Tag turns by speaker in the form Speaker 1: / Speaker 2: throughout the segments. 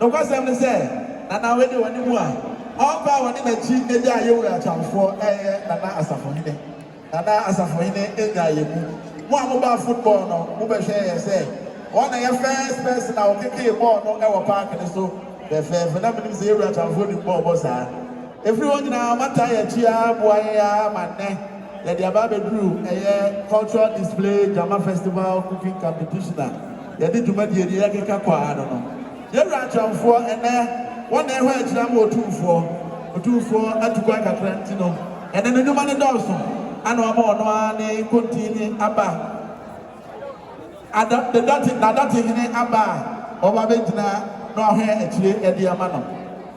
Speaker 1: No question to say, and now when you want to all power in the cheap, they are you are for Nana Asafone. Nana Asafone, one mobile football, no, mobile share, say. One of your first person, I'll kick a ball, no, our park, and so the phenomenon is here at our voting ball. Everyone now, Mataya, Chia, Boya, Mane, that the Ababe Drew, a cultural display, Jama festival, cooking competition. They did to make the Yakaka, I don't know. You're at for and one day where it's number 2 for at to go at Trentino. And then the new money Dawson, and no more, no Conti, Abba. The Dati in Abba, or Babina, no hair actually at the Amano.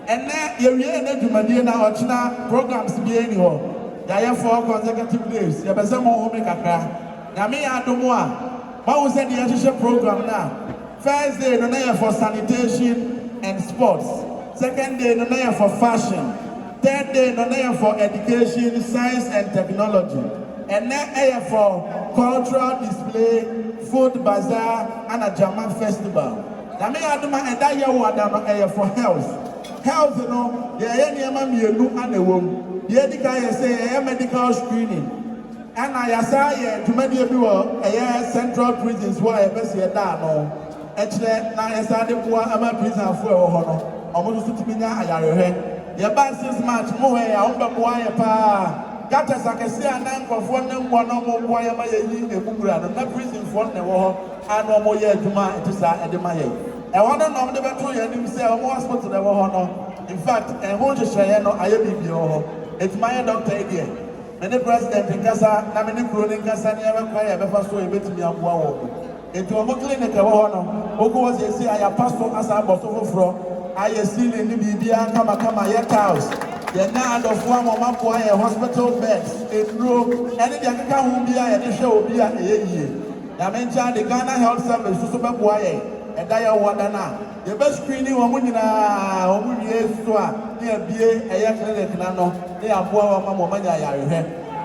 Speaker 1: And then you're here to Medina or China programs being here. There are 4 consecutive days. You have some more home. Yami Adomoa. What was the association program now? First day, no name for sanitation and sports. Second day, no name for fashion. Third day, no name for education, science and technology. And then for cultural display, food bazaar, and a Jama festival. Yami Adoma and that year was for health. Health, you know, the Ayama and the womb. The Edica say medical screening. And I say to many of you, central prisons where I best yet no. Actually, now I started poor ama prison for honor. Almost to me now, I are here. The bad 6 months more, I own the boy pa. Gatas I can see a name for one more boy by a Mcbrown, not prison for the war, and no more year to my at the Maya. I want to know the battery and himself more spot to the honor. In fact, I want to share no I am it's my doctor again. And the president in Casa, Namini Bruning Casa, never quite ever so a bit to me on Kumawood. Into a clinic, who was a say, I have pastor as a bottle from I still in the Bibia, Kama, yet house. The nine of one of my boy, hospital beds, a room, and the Yaka will be a show be a year. Namencha, the Ghana Health Service, Super Boy, and Dia Wadana. The best screening woman in a year's near BA, a young clinic, Nano, they are poor Mamma.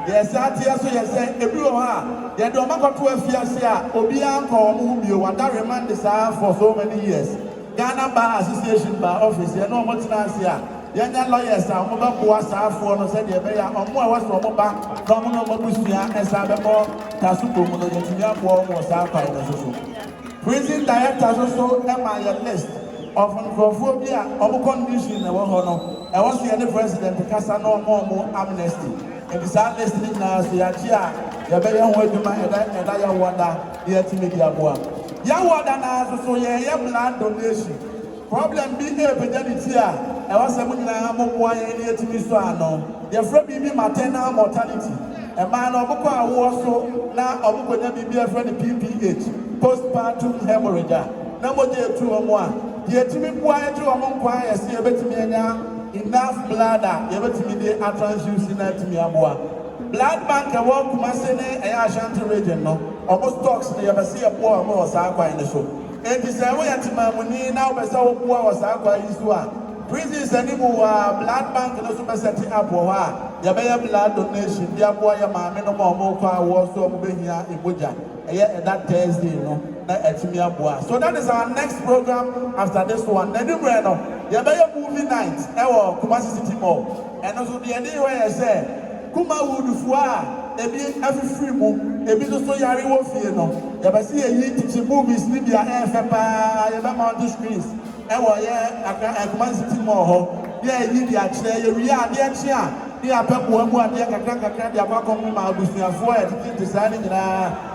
Speaker 1: Yes, I say, everyone, they don't make to a fiasia, Obian, or you and that remain for so many years. Ghana Bar Association Bar Office, you know what's here. Young lawyers are mobile boys are for no said the mayor or more was from Oba, Domino Mobusia, and Sabemo, Tasuko, the war was our final. Prison directors also am I a list of unphobia, of condition, and honor. I was the president, Casano, more amnesty. And it's not listening now, so you're very unwell to my and I wonder, here to make your boy. Yawada now, so yeah, blood donation. Problem being here, I was a woman here to be so unknown. Your friend be maternal mortality. A man of Boko was so now of Boko be a friend PPH, postpartum hemorrhage. Number 2 or 1. Yet to be quiet to among choir, see a bit me enough bladder, you to me the transfusion to me blood bank I walk Masene and Ashanti region no almost talks to you see a poor more in the show. It is a way to my money now, but so was our Isua. Prisons anymore, blood bank and also setting up or Yabaya blood donation, Yaboya Mamma, no more was so moving here in Buja. That Thursday, you know, at Miabua. So that is our next program after this one. Then you know, Yabaya movie night, our Kumasi City Mall. And also the idea where I say, Kumawood Fua, every free move, a bit of so yari wolf, you know. Yabasi, a teaching movies, Libya, Fapa, Yabama on the screens. Ewa yeah, Kumasi City Mall. Yeah, you are chair, we are there chair. They are people who are there, Katanga, they are welcome my business for it, deciding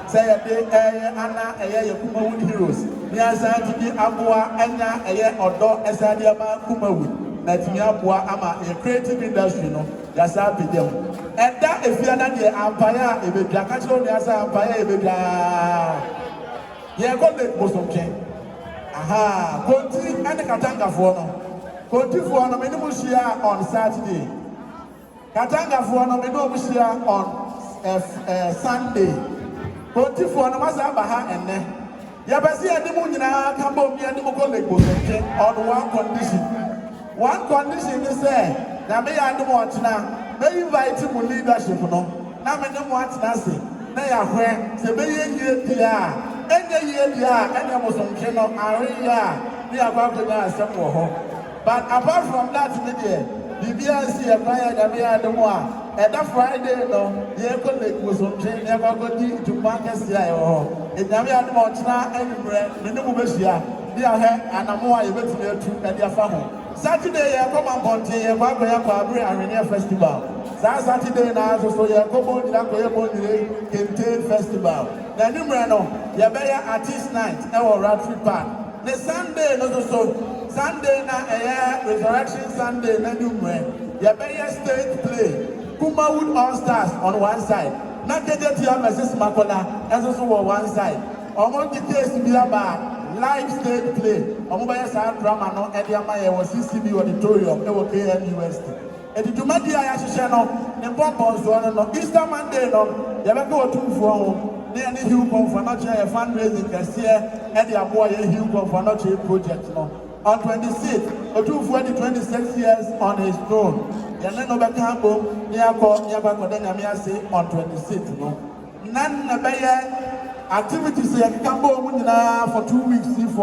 Speaker 1: say a day, Anna, a year, Kumawood heroes. They are saying to be Abua, Anya, a year or dog, as I am Kumawood. Natimia Ama, a creative industry, no, that's our video. And that if you are not the empire, if you are catching on the empire, if you are. Yeah, go let most of them. Aha, Conti and the Katanga for no. Conti for no, many Mushia on Saturday. Katanga for no, many Mushia on Sunday. Conti for no, Mazabaha and then. Yabasi and the Munina, Cambodia and the Moko on one condition. One condition is there. Now, may I do what now? May invite him with leadership. No, now, may no want nothing. They are where the Bay and the year, and there was some kind of area. They are about to go somewhere. But apart from that, the BBC acquired a mere the one. And that Friday, no, the colleague was on train, never got to Marcus. It never had much now, and minimum Bessia. They are here, and I'm more able to get to and their family. Saturday, I come on Conti, and Babri and Festival. Saturday, now, so you come on the Conti Festival. The Numero, Yabaya Artist Night, our Ratri Park. The Sunday, no, so Sunday, na Resurrection Sunday, na Numero, Yabaya State Play, Kumawood All Stars on one side. Not the Mrs. Makola, as also on one side. Almost the case to be about. Live stage play. Omobaya Sound Drama no Ediamaya was CCB auditorium, KN University. And the Jumadia Yashano, the Pompons no Easter Monday no, Yabako 2 for near the Hill for not a fundraising Cassia and the Amoya Hill for not a project no. On 26th, or 2 for the 26 years on his throne. Yaneno Bakambo, Yabako Denamiasi on 26th no. None activities like Cambo for 2 weeks.